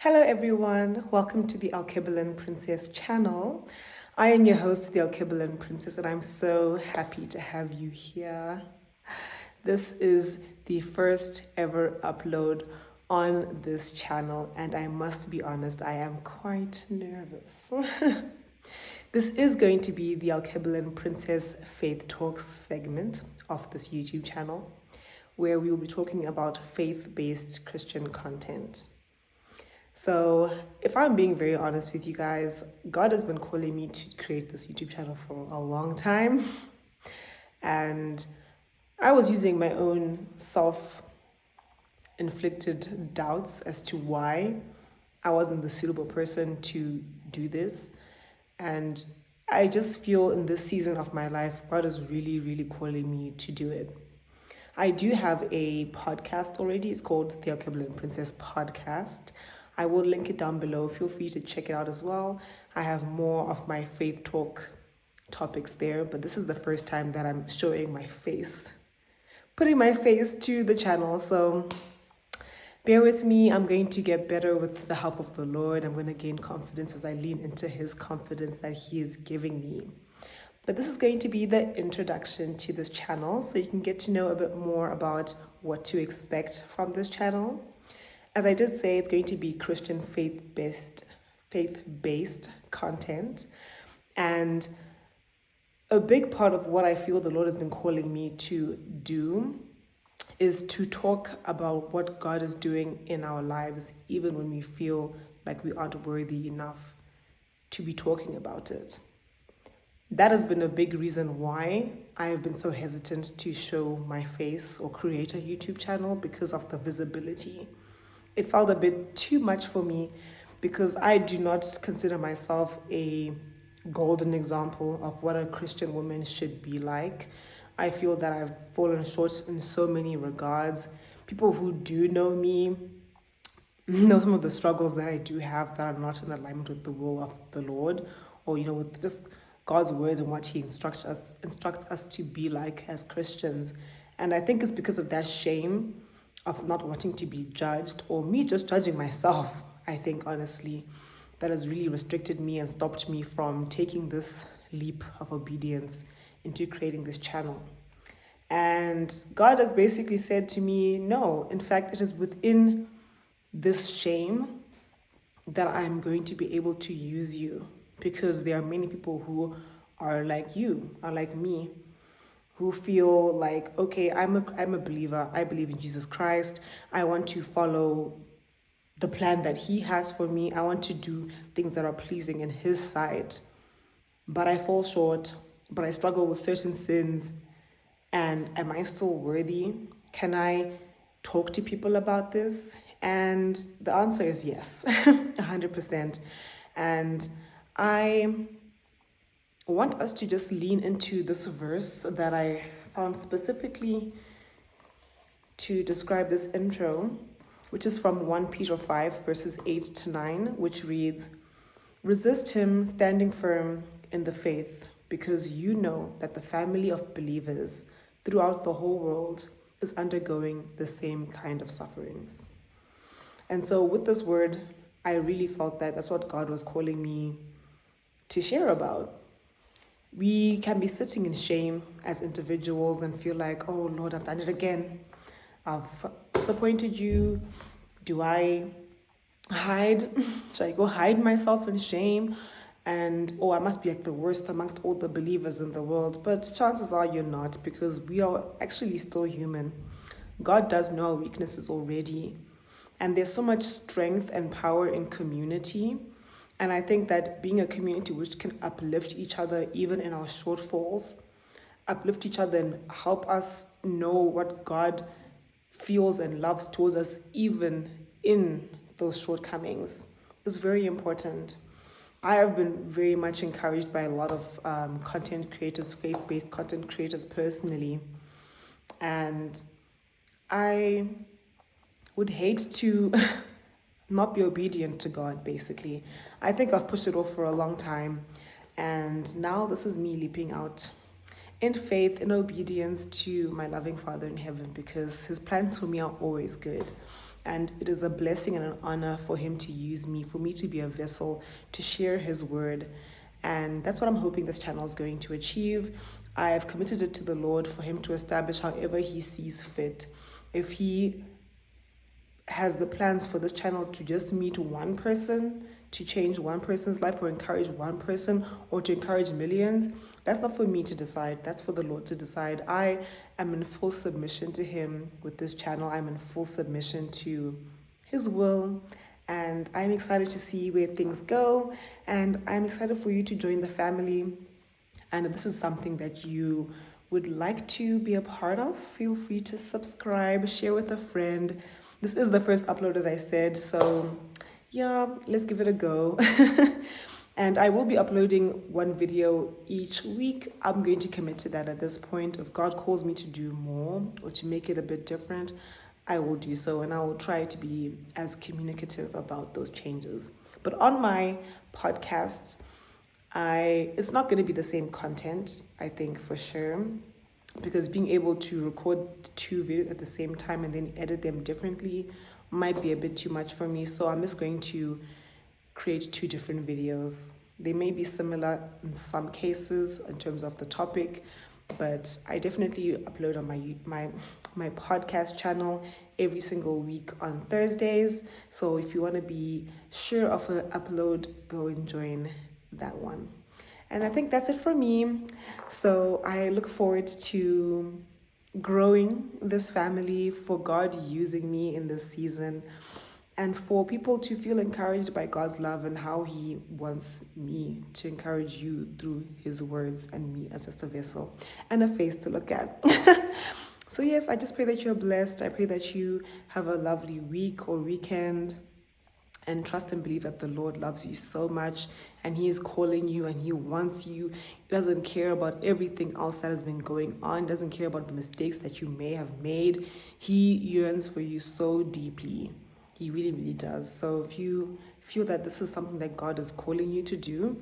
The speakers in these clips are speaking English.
Hello everyone, welcome to the Alkebulan Princess channel. I am your host, the Alkebulan Princess, and I'm so happy to have you here. This is the first ever upload on this channel, and I must be honest, I am quite nervous. This is going to be the Alkebulan Princess Faith Talks segment of this YouTube channel, where we will be talking about faith-based Christian content. So, if I'm being very honest with you guys, God has been calling me to create this YouTube channel for a long time. And I was using my own self-inflicted doubts as to why I wasn't the suitable person to do this. And I just feel in this season of my life, God is really, really calling me to do it. I do have a podcast already. It's called the Alkebulan Princess Podcast. I will link it down below. Feel free to check it out as well. I have more of my faith talk topics there, but this is the first time that I'm showing my face, putting my face to the channel. So bear with me. I'm going to get better with the help of the Lord. I'm going to gain confidence as I lean into His confidence that He is giving me. But this is going to be the introduction to this channel, so you can get to know a bit more about what to expect from this channel. As I did say, it's going to be Christian faith-based content. And a big part of what I feel the Lord has been calling me to do is to talk about what God is doing in our lives, even when we feel like we aren't worthy enough to be talking about it. That has been a big reason why I have been so hesitant to show my face or create a YouTube channel, because of the visibility. It felt a bit too much for me because I do not consider myself a golden example of what a Christian woman should be like. I feel that I've fallen short in so many regards. People who do know me know some of the struggles that I do have that are not in alignment with the will of the Lord, or with just God's words and what He instructs us to be like as Christians. And I think it's because of that shame of not wanting to be judged, or me just judging myself, I think honestly, that has really restricted me and stopped me from taking this leap of obedience into creating this channel. And God has basically said to me, no, in fact, it is within this shame that I'm going to be able to use you, because there are many people who are like you, are like me, who feel like, okay, I'm a believer. I believe in Jesus Christ. I want to follow the plan that He has for me. I want to do things that are pleasing in His sight. But I fall short, but I struggle with certain sins. And am I still worthy? Can I talk to people about this? And the answer is yes, 100%. And I want us to just lean into this verse that I found specifically to describe this intro, which is from 1 Peter 5, verses 8 to 9, which reads, "Resist him, standing firm in the faith, because you know that the family of believers throughout the whole world is undergoing the same kind of sufferings." And so with this word, I really felt that that's what God was calling me to share about. We can be sitting in shame as individuals and feel like, oh Lord, I've done it again. I've disappointed you. Do I hide? Should I go hide myself in shame? And, I must be like the worst amongst all the believers in the world. But chances are you're not, because we are actually still human. God does know our weaknesses already. And there's so much strength and power in community. And I think that being a community which can uplift each other even in our shortfalls, uplift each other and help us know what God feels and loves towards us even in those shortcomings, is very important. I have been very much encouraged by a lot of content creators, faith-based content creators personally. And I would hate to not be obedient to God, basically. I think I've pushed it off for a long time, and now this is me leaping out in faith, in obedience to my loving Father in heaven, because His plans for me are always good. And it is a blessing and an honor for him to use me, for me to be a vessel to share his word. And that's what I'm hoping this channel is going to achieve. I've committed it to the Lord for him to establish however he sees fit. If he has the plans for this channel to just meet one person, to change one person's life, or encourage one person, or to encourage millions, that's not for me to decide. That's for the Lord to decide. I am in full submission to him with this channel. I'm in full submission to his will. And I'm excited to see where things go. And I'm excited for you to join the family. And if this is something that you would like to be a part of, feel free to subscribe, share with a friend. This is the first upload, as I said. So yeah, let's give it a go. And I will be uploading one video each week. I'm going to commit to that at this point. If God calls me to do more or to make it a bit different, I will do so, and I will try to be as communicative about those changes. But on my podcasts, it's not going to be the same content, I think, for sure, because being able to record 2 videos at the same time and then edit them differently might be a bit too much for me. So I'm just going to create 2 different videos. They may be similar in some cases in terms of the topic, but I definitely upload on my podcast channel every single week on Thursdays. So if you want to be sure of an upload, go and join that one. And I think that's it for me. So I look forward to growing this family, for God using me in this season, and for people to feel encouraged by God's love and how he wants me to encourage you through his words, and me as just a vessel and a face to look at. So yes, I just pray that you're blessed. I pray that you have a lovely week or weekend, and trust and believe that the Lord loves you so much, and he is calling you, and he wants you. He doesn't care about everything else that has been going on. He doesn't care about the mistakes that you may have made. He yearns for you so deeply. He really, really does. So if you feel that this is something that God is calling you to do,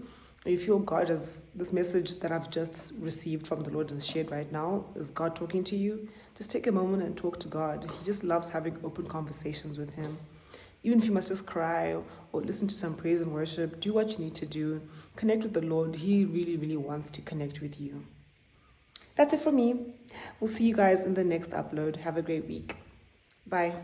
or you feel God is, this message that I've just received from the Lord and shared right now, is God talking to you, just take a moment and talk to God. He just loves having open conversations with him. Even if you must just cry or listen to some praise and worship, do what you need to do. Connect with the Lord. He really, really wants to connect with you. That's it for me. We'll see you guys in the next upload. Have a great week. Bye.